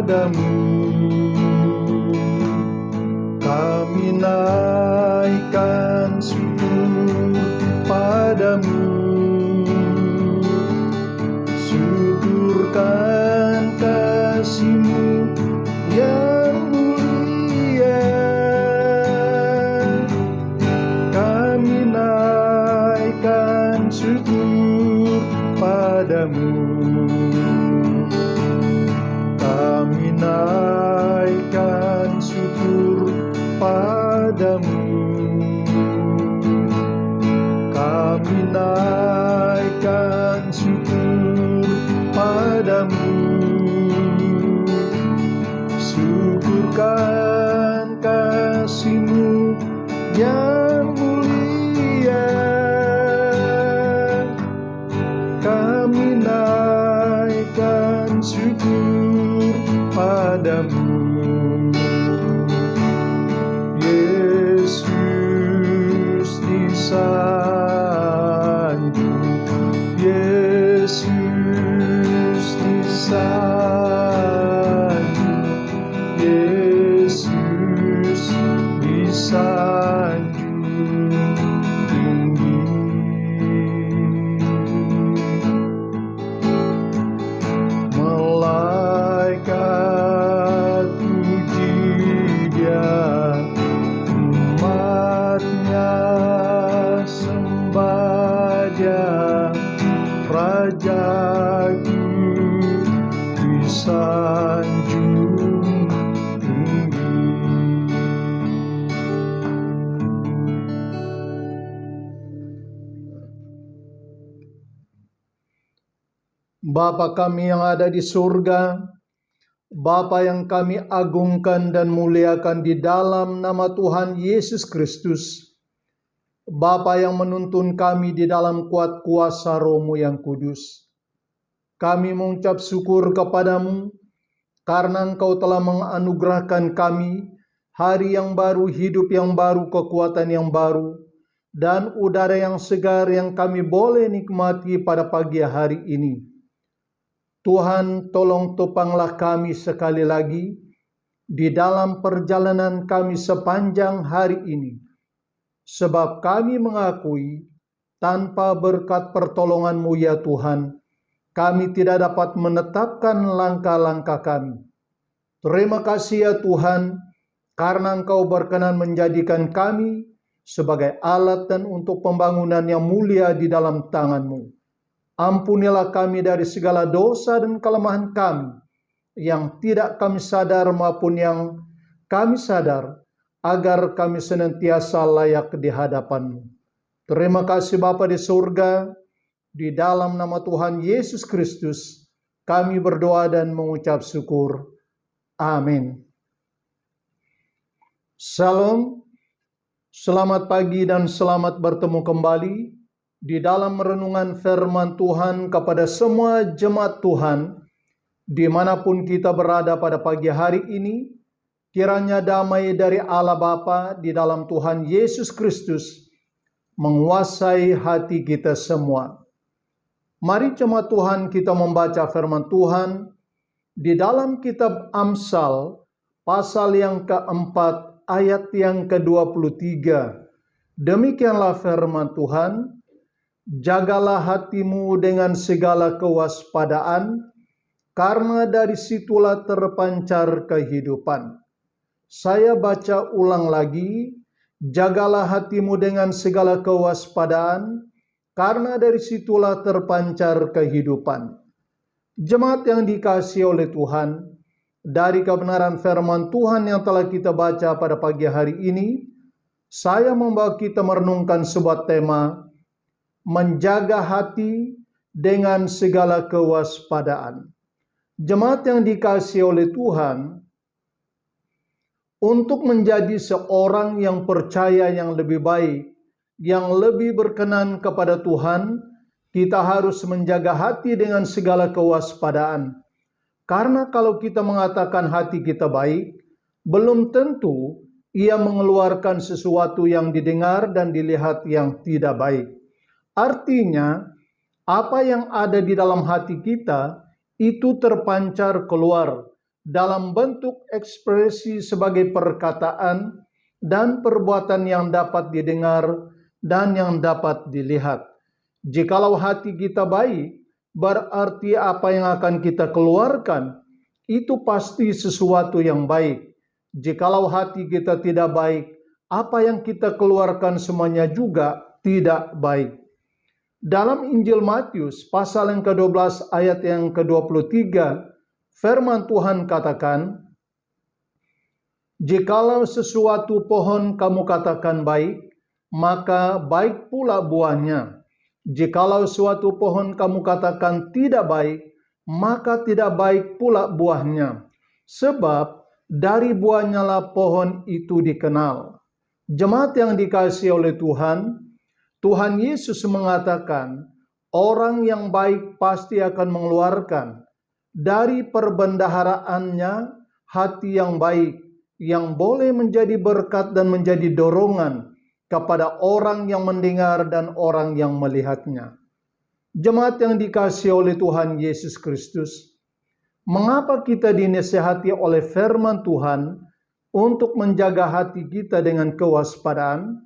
padamu. Kami naikkan syukur padamu. Syukurkan kasih-Mu yang mulia. Kami naikkan syukur padamu. Kami naikkan syukur padamu. Kami naikkan syukur padamu. Syukurkan kasih-Mu yang mulia. Kami naikkan syukur padamu. Yesus disanjung, Yesus disanjung, Yesus disanjung tinggi. Malaikat puji Dia, umatnya sembah Dia, Rajaku disanjung tinggi. Bapa kami yang ada di surga, Bapa yang kami agungkan dan muliakan di dalam nama Tuhan Yesus Kristus, Bapa yang menuntun kami di dalam kuat kuasa Roh-Mu yang kudus, kami mengucap syukur kepadamu karena Engkau telah menganugerahkan kami hari yang baru, hidup yang baru, kekuatan yang baru, dan udara yang segar yang kami boleh nikmati pada pagi hari ini. Tuhan, tolong topanglah kami sekali lagi di dalam perjalanan kami sepanjang hari ini. Sebab kami mengakui tanpa berkat pertolongan-Mu ya Tuhan, kami tidak dapat menetapkan langkah-langkah kami. Terima kasih ya Tuhan, karena Engkau berkenan menjadikan kami sebagai alat dan untuk pembangunan yang mulia di dalam tangan-Mu. Ampunilah kami dari segala dosa dan kelemahan kami, yang tidak kami sadar maupun yang kami sadar, agar kami senantiasa layak di hadapan-Mu. Terima kasih Bapa di surga, di dalam nama Tuhan Yesus Kristus, kami berdoa dan mengucap syukur. Amin. Salam, selamat pagi dan selamat bertemu kembali di dalam renungan firman Tuhan kepada semua jemaat Tuhan, dimanapun kita berada pada pagi hari ini. Kiranya damai dari Allah Bapa di dalam Tuhan Yesus Kristus menguasai hati kita semua. Mari jemaat Tuhan kita membaca firman Tuhan di dalam kitab Amsal pasal yang keempat ayat yang ke-23. Demikianlah firman Tuhan. Jagalah hatimu dengan segala kewaspadaan, karena dari situlah terpancar kehidupan. Saya baca ulang lagi, jagalah hatimu dengan segala kewaspadaan, karena dari situlah terpancar kehidupan. Jemaat yang dikasihi oleh Tuhan, dari kebenaran firman Tuhan yang telah kita baca pada pagi hari ini, saya membawa kita merenungkan sebuah tema, menjaga hati dengan segala kewaspadaan. Jemaat yang dikasihi oleh Tuhan, untuk menjadi seorang yang percaya yang lebih baik, yang lebih berkenan kepada Tuhan, kita harus menjaga hati dengan segala kewaspadaan. Karena kalau kita mengatakan hati kita baik, belum tentu ia mengeluarkan sesuatu yang didengar dan dilihat yang tidak baik. Artinya, apa yang ada di dalam hati kita itu terpancar keluar dalam bentuk ekspresi sebagai perkataan dan perbuatan yang dapat didengar dan yang dapat dilihat. Jikalau hati kita baik, berarti apa yang akan kita keluarkan itu pasti sesuatu yang baik. Jikalau hati kita tidak baik, apa yang kita keluarkan semuanya juga tidak baik. Dalam Injil Matius pasal yang ke-12 ayat yang ke-23, firman Tuhan katakan, "Jikalau sesuatu pohon kamu katakan baik, maka baik pula buahnya. Jikalau suatu pohon kamu katakan tidak baik, maka tidak baik pula buahnya. Sebab dari buahnya lah pohon itu dikenal." Jemaat yang dikasihi oleh Tuhan, Tuhan Yesus mengatakan, orang yang baik pasti akan mengeluarkan dari perbendaharaannya hati yang baik, yang boleh menjadi berkat dan menjadi dorongan kepada orang yang mendengar dan orang yang melihatnya. Jemaat yang dikasihi oleh Tuhan Yesus Kristus, mengapa kita dinasihati oleh firman Tuhan untuk menjaga hati kita dengan kewaspadaan?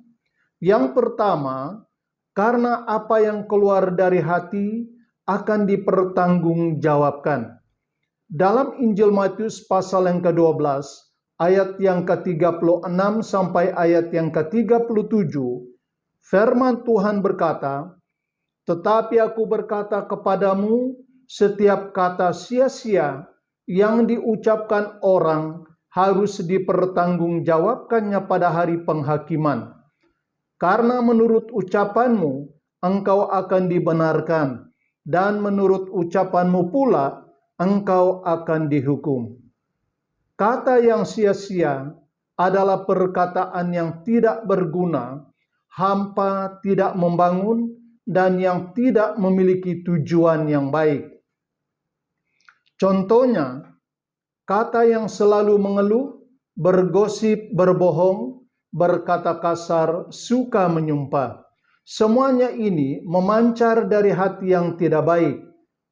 Yang pertama, karena apa yang keluar dari hati akan dipertanggungjawabkan. Dalam Injil Matius pasal yang ke-12, ayat yang ke-36 sampai ayat yang ke-37, firman Tuhan berkata, "Tetapi aku berkata kepadamu, setiap kata sia-sia yang diucapkan orang harus dipertanggungjawabkannya pada hari penghakiman. Karena menurut ucapanmu engkau akan dibenarkan, dan menurut ucapanmu pula engkau akan dihukum." Kata yang sia-sia adalah perkataan yang tidak berguna, hampa, tidak membangun, dan yang tidak memiliki tujuan yang baik. Contohnya, kata yang selalu mengeluh, bergosip, berbohong, berkata kasar, suka menyumpah. Semuanya ini memancar dari hati yang tidak baik,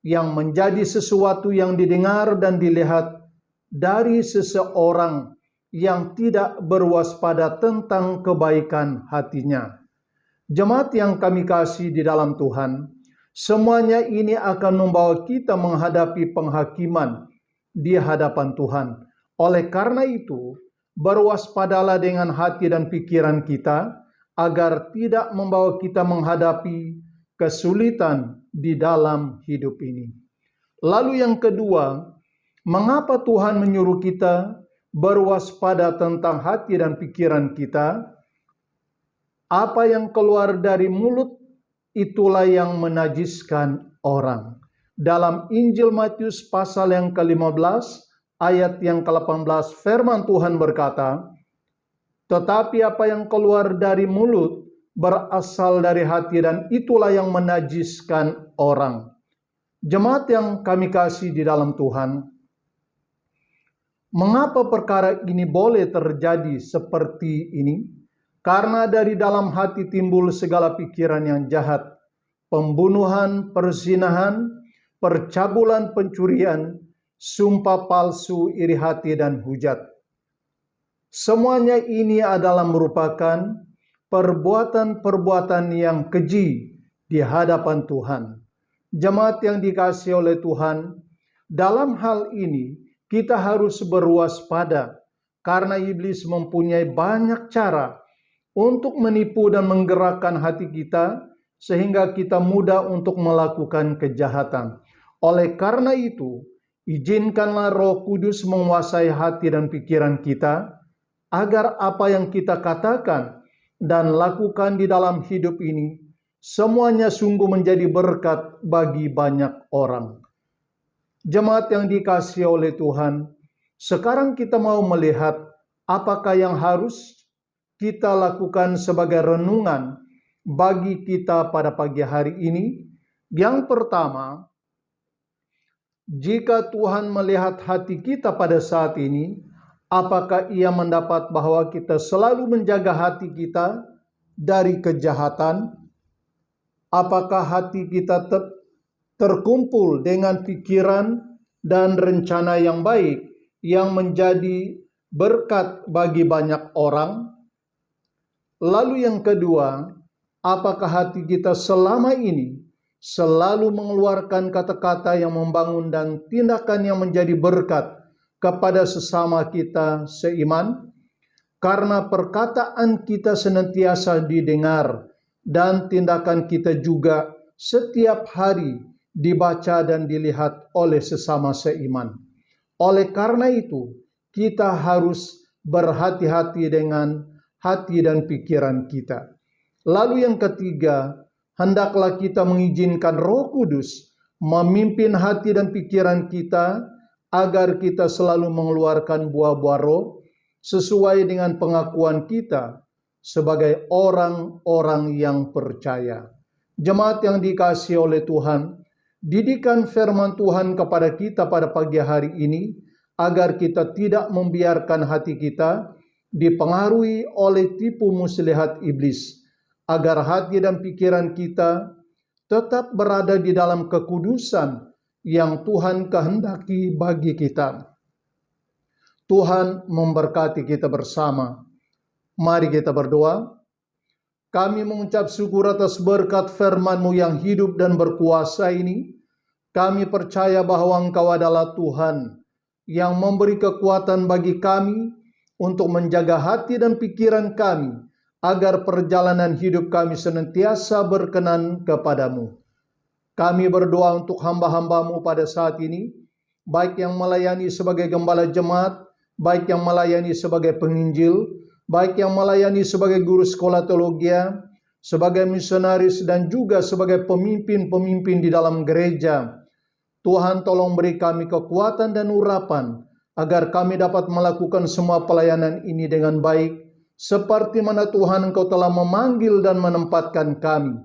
yang menjadi sesuatu yang didengar dan dilihat dari seseorang yang tidak berwaspada tentang kebaikan hatinya. Jemaat yang kami kasih di dalam Tuhan, semuanya ini akan membawa kita menghadapi penghakiman di hadapan Tuhan. Oleh karena itu, berwaspadalah dengan hati dan pikiran kita agar tidak membawa kita menghadapi kesulitan di dalam hidup ini. Lalu yang kedua, mengapa Tuhan menyuruh kita berwaspada tentang hati dan pikiran kita? Apa yang keluar dari mulut itulah yang menajiskan orang. Dalam Injil Matius pasal yang ke-15 ayat yang ke-18, firman Tuhan berkata, "Tetapi apa yang keluar dari mulut berasal dari hati, dan itulah yang menajiskan orang." Jemaat yang kami kasih di dalam Tuhan, mengapa perkara ini boleh terjadi seperti ini? Karena dari dalam hati timbul segala pikiran yang jahat, pembunuhan, perzinahan, percabulan, pencurian, sumpah palsu, iri hati, dan hujat. Semuanya ini adalah merupakan perbuatan-perbuatan yang keji di hadapan Tuhan. Jemaat yang dikasihi oleh Tuhan, dalam hal ini kita harus berwaspada karena iblis mempunyai banyak cara untuk menipu dan menggerakkan hati kita sehingga kita mudah untuk melakukan kejahatan. Oleh karena itu, izinkanlah Roh Kudus menguasai hati dan pikiran kita agar apa yang kita katakan dan lakukan di dalam hidup ini semuanya sungguh menjadi berkat bagi banyak orang. Jemaat yang dikasihi oleh Tuhan, sekarang kita mau melihat apakah yang harus kita lakukan sebagai renungan bagi kita pada pagi hari ini. Yang pertama, jika Tuhan melihat hati kita pada saat ini, apakah Ia mendapat bahwa kita selalu menjaga hati kita dari kejahatan? Apakah hati kita terkumpul dengan pikiran dan rencana yang baik yang menjadi berkat bagi banyak orang? Lalu yang kedua, apakah hati kita selama ini selalu mengeluarkan kata-kata yang membangun dan tindakan yang menjadi berkat kepada sesama kita seiman? Karena perkataan kita senantiasa didengar dan tindakan kita juga setiap hari dibaca dan dilihat oleh sesama seiman. Oleh karena itu, kita harus berhati-hati dengan hati dan pikiran kita. Lalu yang ketiga, hendaklah kita mengizinkan Roh Kudus memimpin hati dan pikiran kita agar kita selalu mengeluarkan buah-buah roh sesuai dengan pengakuan kita sebagai orang-orang yang percaya. Jemaat yang dikasihi oleh Tuhan, didikan firman Tuhan kepada kita pada pagi hari ini agar kita tidak membiarkan hati kita dipengaruhi oleh tipu muslihat iblis, agar hati dan pikiran kita tetap berada di dalam kekudusan yang Tuhan kehendaki bagi kita. Tuhan memberkati kita bersama. Mari kita berdoa. Kami mengucap syukur atas berkat firman-Mu yang hidup dan berkuasa ini. Kami percaya bahwa Engkau adalah Tuhan yang memberi kekuatan bagi kami untuk menjaga hati dan pikiran kami, agar perjalanan hidup kami senantiasa berkenan kepadamu. Kami berdoa untuk hamba-hamba-Mu pada saat ini, baik yang melayani sebagai gembala jemaat, baik yang melayani sebagai penginjil, baik yang melayani sebagai guru sekolah teologi, sebagai misionaris, dan juga sebagai pemimpin-pemimpin di dalam gereja. Tuhan, tolong beri kami kekuatan dan urapan, agar kami dapat melakukan semua pelayanan ini dengan baik, seperti mana Tuhan Engkau telah memanggil dan menempatkan kami.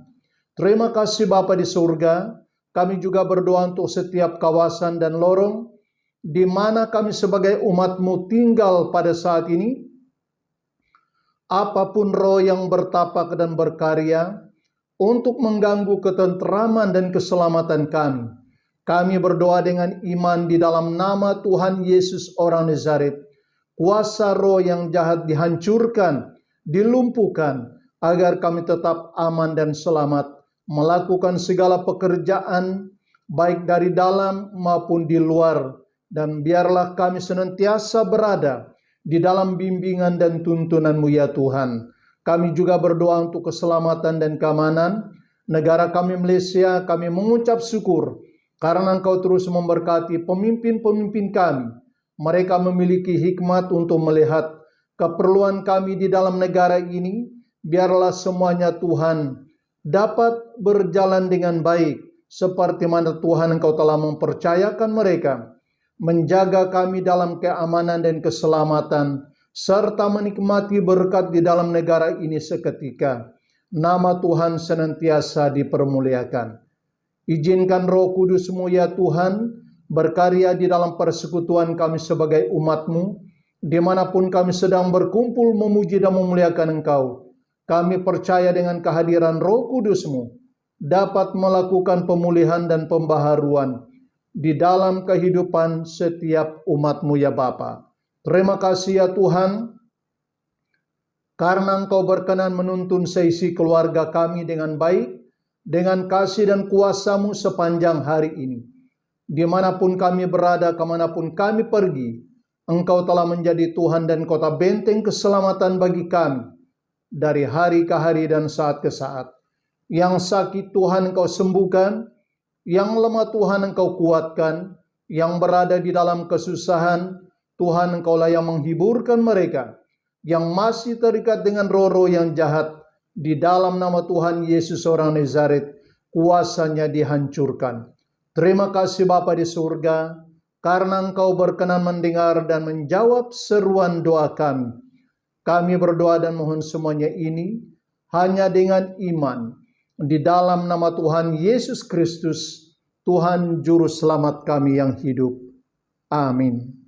Terima kasih Bapa di surga. Kami juga berdoa untuk setiap kawasan dan lorong di mana kami sebagai umat-Mu tinggal pada saat ini. Apapun roh yang bertapak dan berkarya untuk mengganggu ketenteraman dan keselamatan kami, kami berdoa dengan iman di dalam nama Tuhan Yesus orang Nazaret. Kuasa roh yang jahat dihancurkan, dilumpuhkan, agar kami tetap aman dan selamat melakukan segala pekerjaan baik dari dalam maupun di luar. Dan biarlah kami senantiasa berada di dalam bimbingan dan tuntunan-Mu ya Tuhan. Kami juga berdoa untuk keselamatan dan keamanan negara kami Malaysia. Kami mengucap syukur karena Engkau terus memberkati pemimpin-pemimpin kami. Mereka memiliki hikmat untuk melihat keperluan kami di dalam negara ini. Biarlah semuanya Tuhan dapat berjalan dengan baik, seperti mana Tuhan Engkau telah mempercayakan mereka menjaga kami dalam keamanan dan keselamatan, serta menikmati berkat di dalam negara ini seketika. Nama Tuhan senantiasa dipermuliakan. Izinkan Roh Kudus-Mu ya Tuhan berkarya di dalam persekutuan kami sebagai umat-Mu, dimanapun kami sedang berkumpul memuji dan memuliakan Engkau. Kami percaya dengan kehadiran Roh Kudus-Mu dapat melakukan pemulihan dan pembaharuan di dalam kehidupan setiap umat-Mu ya Bapa. Terima kasih ya Tuhan, karena Engkau berkenan menuntun seisi keluarga kami dengan baik, dengan kasih dan kuasa-Mu sepanjang hari ini. Dimanapun kami berada, kemanapun kami pergi, Engkau telah menjadi Tuhan dan kota benteng keselamatan bagi kami, dari hari ke hari dan saat ke saat. Yang sakit Tuhan Engkau sembuhkan, yang lemah Tuhan Engkau kuatkan, yang berada di dalam kesusahan, Tuhan Engkaulah yang menghiburkan mereka, yang masih terikat dengan roh-roh yang jahat, di dalam nama Tuhan Yesus orang Nazaret, kuasanya dihancurkan. Terima kasih Bapa di surga, karena Engkau berkenan mendengar dan menjawab seruan doa kami. Kami berdoa dan mohon semuanya ini hanya dengan iman di dalam nama Tuhan Yesus Kristus, Tuhan Juru Selamat kami yang hidup. Amin.